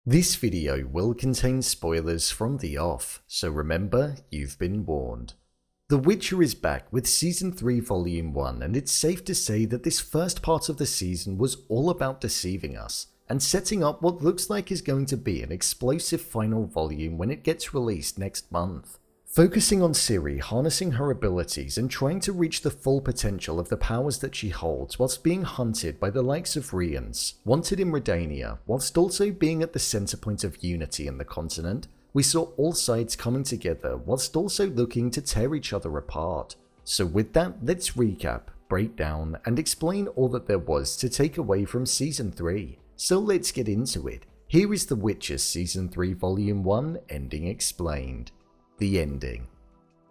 This video will contain spoilers from the off, so remember, you've been warned. The Witcher is back with Season 3 Volume 1, and it's safe to say that this first part of the season was all about deceiving us, and setting up what looks like is going to be an explosive final volume when it gets released next month. Focusing on Ciri harnessing her abilities and trying to reach the full potential of the powers that she holds whilst being hunted by the likes of Rience, wanted in Redania, whilst also being at the centre point of unity in the continent, we saw all sides coming together whilst also looking to tear each other apart. So with that, let's recap, break down, and explain all that there was to take away from Season 3. So let's get into it. Here is The Witcher Season 3 Volume 1 Ending Explained. The ending.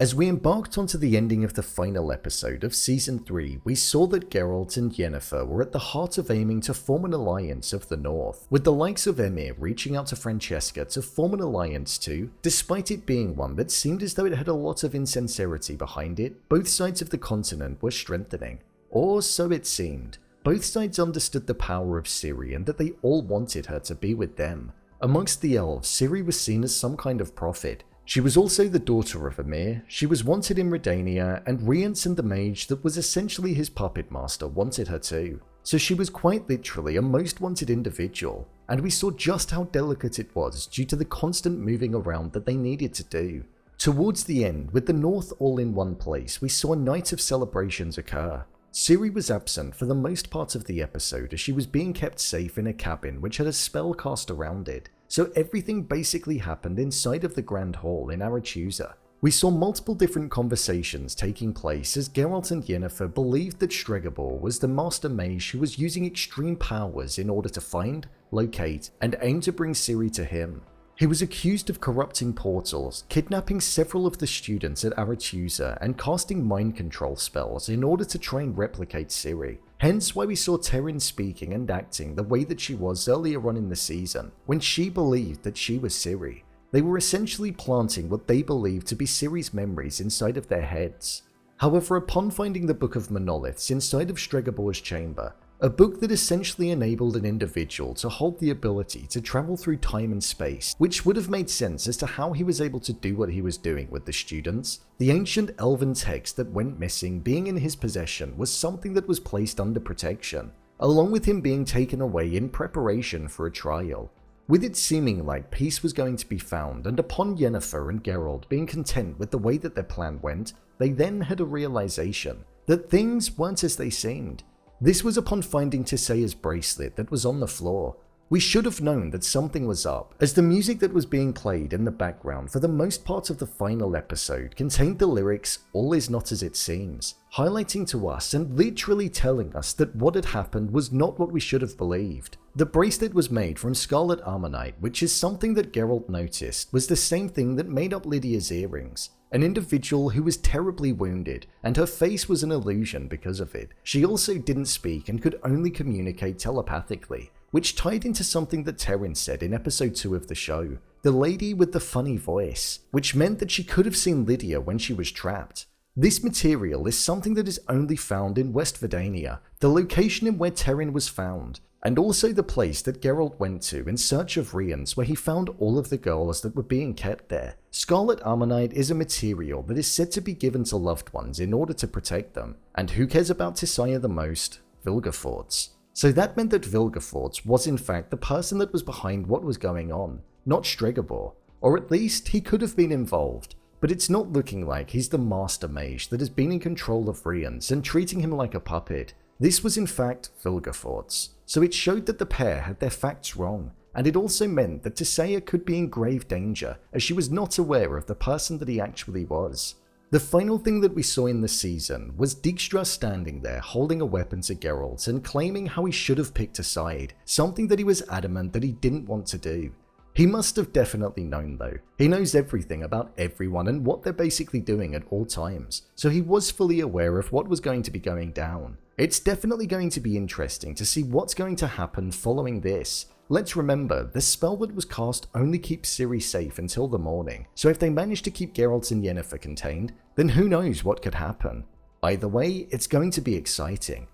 As we embarked onto the ending of the final episode of Season 3, we saw that Geralt and Yennefer were at the heart of aiming to form an alliance of the North, with the likes of Emir reaching out to Francesca to form an alliance too. Despite it being one that seemed as though it had a lot of insincerity behind it, both sides of the continent were strengthening. Or so it seemed. Both sides understood the power of Ciri and that they all wanted her to be with them. Amongst the elves, Ciri was seen as some kind of prophet. She was also the daughter of Emir, she was wanted in Redania, and Rience and the mage that was essentially his puppet master wanted her too. So she was quite literally a most wanted individual, and we saw just how delicate it was due to the constant moving around that they needed to do. Towards the end, with the North all in one place, we saw a night of celebrations occur. Ciri was absent for the most part of the episode as she was being kept safe in a cabin which had a spell cast around it. So everything basically happened inside of the Grand Hall in Aretusa. We saw multiple different conversations taking place as Geralt and Yennefer believed that Stregobor was the master mage who was using extreme powers in order to find, locate, and aim to bring Ciri to him. He was accused of corrupting portals, kidnapping several of the students at Aretusa, and casting mind control spells in order to try and replicate Ciri. Hence why we saw Teryn speaking and acting the way that she was earlier on in the season, when she believed that she was Ciri. They were essentially planting what they believed to be Ciri's memories inside of their heads. However, upon finding the Book of Monoliths inside of Stregobor's chamber, a book that essentially enabled an individual to hold the ability to travel through time and space, which would have made sense as to how he was able to do what he was doing with the students. The ancient elven text that went missing being in his possession was something that was placed under protection, along with him being taken away in preparation for a trial. With it seeming like peace was going to be found, and upon Yennefer and Geralt being content with the way that their plan went, they then had a realization that things weren't as they seemed. This was upon finding Tissiaia's bracelet that was on the floor. We should have known that something was up, as the music that was being played in the background for the most part of the final episode contained the lyrics "All is not as it seems," highlighting to us and literally telling us that what had happened was not what we should have believed. The bracelet was made from scarlet ammonite, which is something that Geralt noticed was the same thing that made up Lydia's earrings. An individual who was terribly wounded, and her face was an illusion because of it. She also didn't speak and could only communicate telepathically, which tied into something that Teryn said in episode 2 of the show, the lady with the funny voice, which meant that she could have seen Lydia when she was trapped. This material is something that is only found in West Vidania, the location in where Teryn was found, and also the place that Geralt went to in search of Rience, where he found all of the girls that were being kept there. Scarlet ammonite is a material that is said to be given to loved ones in order to protect them, and who cares about Tissiaia the most? Vilgefortz. So that meant that Vilgefortz was in fact the person that was behind what was going on, not Stregobor, or at least he could have been involved. But it's not looking like he's the master mage that has been in control of Rience and treating him like a puppet. This was in fact Vilgefortz, so it showed that the pair had their facts wrong, and it also meant that Tissiaia could be in grave danger as she was not aware of the person that he actually was. The final thing that we saw in the season was Dijkstra standing there holding a weapon to Geralt and claiming how he should have picked a side, something that he was adamant that he didn't want to do. He must have definitely known though. He knows everything about everyone and what they're basically doing at all times, so he was fully aware of what was going to be going down. It's definitely going to be interesting to see what's going to happen following this. Let's remember, the spell that was cast only keeps Ciri safe until the morning, so if they manage to keep Geralt and Yennefer contained, then who knows what could happen. Either way, it's going to be exciting.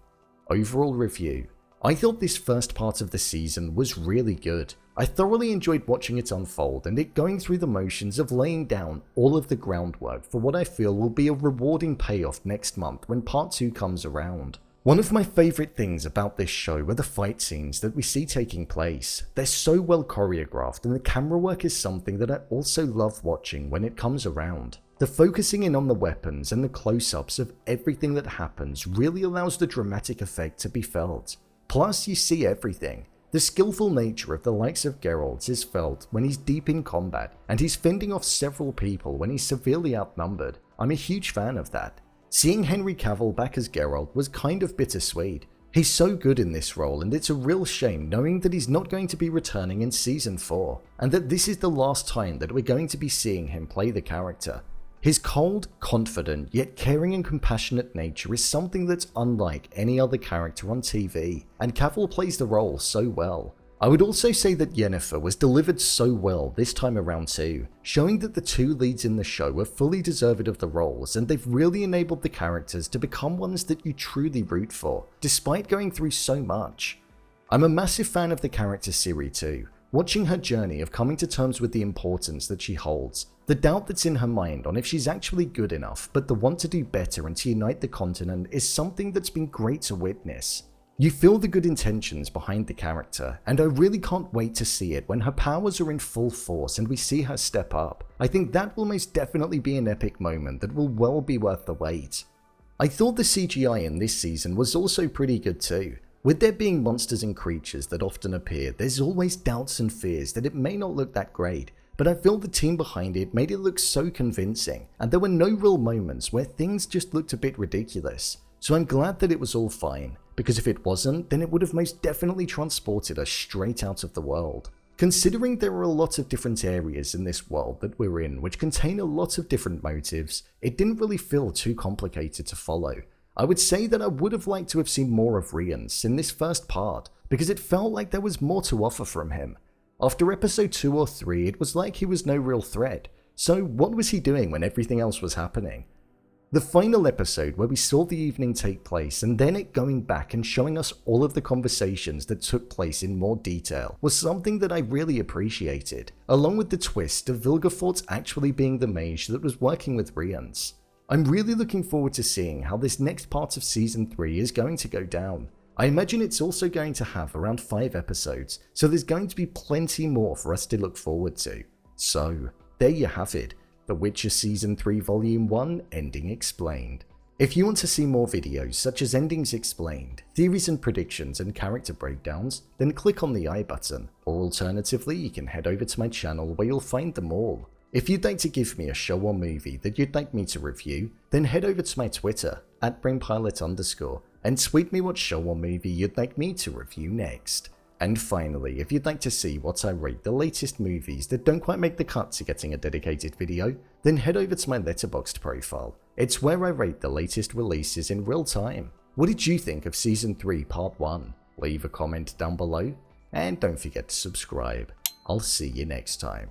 Overall review. I thought this first part of the season was really good. I thoroughly enjoyed watching it unfold and it going through the motions of laying down all of the groundwork for what I feel will be a rewarding payoff next month when part 2 comes around. One of my favourite things about this show are the fight scenes that we see taking place. They're so well choreographed and the camera work is something that I also love watching when it comes around. The focusing in on the weapons and the close-ups of everything that happens really allows the dramatic effect to be felt. Plus you see everything. The skillful nature of the likes of Geralt is felt when he's deep in combat and he's fending off several people when he's severely outnumbered. I'm a huge fan of that. Seeing Henry Caville back as Geralt was kind of bittersweet. He's so good in this role and it's a real shame knowing that he's not going to be returning in Season 4 and that this is the last time that we're going to be seeing him play the character. His cold, confident, yet caring and compassionate nature is something that's unlike any other character on TV, and Caville plays the role so well. I would also say that Yennefer was delivered so well this time around too, showing that the two leads in the show are fully deserved of the roles and they've really enabled the characters to become ones that you truly root for, despite going through so much. I'm a massive fan of the character Ciri too, watching her journey of coming to terms with the importance that she holds, the doubt that's in her mind on if she's actually good enough, but the want to do better and to unite the continent is something that's been great to witness. You feel the good intentions behind the character, and I really can't wait to see it when her powers are in full force and we see her step up. I think that will most definitely be an epic moment that will well be worth the wait. I thought the CGI in this season was also pretty good too. With there being monsters and creatures that often appear, there's always doubts and fears that it may not look that great, but I feel the team behind it made it look so convincing, and there were no real moments where things just looked a bit ridiculous. So I'm glad that it was all fine, because if it wasn't, then it would have most definitely transported us straight out of the world. Considering there are a lot of different areas in this world that we're in which contain a lot of different motives, it didn't really feel too complicated to follow. I would say that I would have liked to have seen more of Rience in this first part, because it felt like there was more to offer from him. After episode 2 or 3, it was like he was no real threat, so what was he doing when everything else was happening? The final episode where we saw the evening take place and then it going back and showing us all of the conversations that took place in more detail was something that I really appreciated, along with the twist of Vilgefortz actually being the mage that was working with Rience. I'm really looking forward to seeing how this next part of Season 3 is going to go down. I imagine it's also going to have around 5 episodes, so there's going to be plenty more for us to look forward to. So, there you have it. The Witcher Season 3 Volume 1 Ending Explained. If you want to see more videos such as Endings Explained, theories and predictions and character breakdowns, then click on the I button, or alternatively you can head over to my channel where you'll find them all. If you'd like to give me a show or movie that you'd like me to review, then head over to my Twitter, @BrainPilot_, and tweet me what show or movie you'd like me to review next. And finally, if you'd like to see what I rate the latest movies that don't quite make the cut to getting a dedicated video, then head over to my Letterboxd profile. It's where I rate the latest releases in real time. What did you think of Season 3 Part 1? Leave a comment down below, and don't forget to subscribe. I'll see you next time.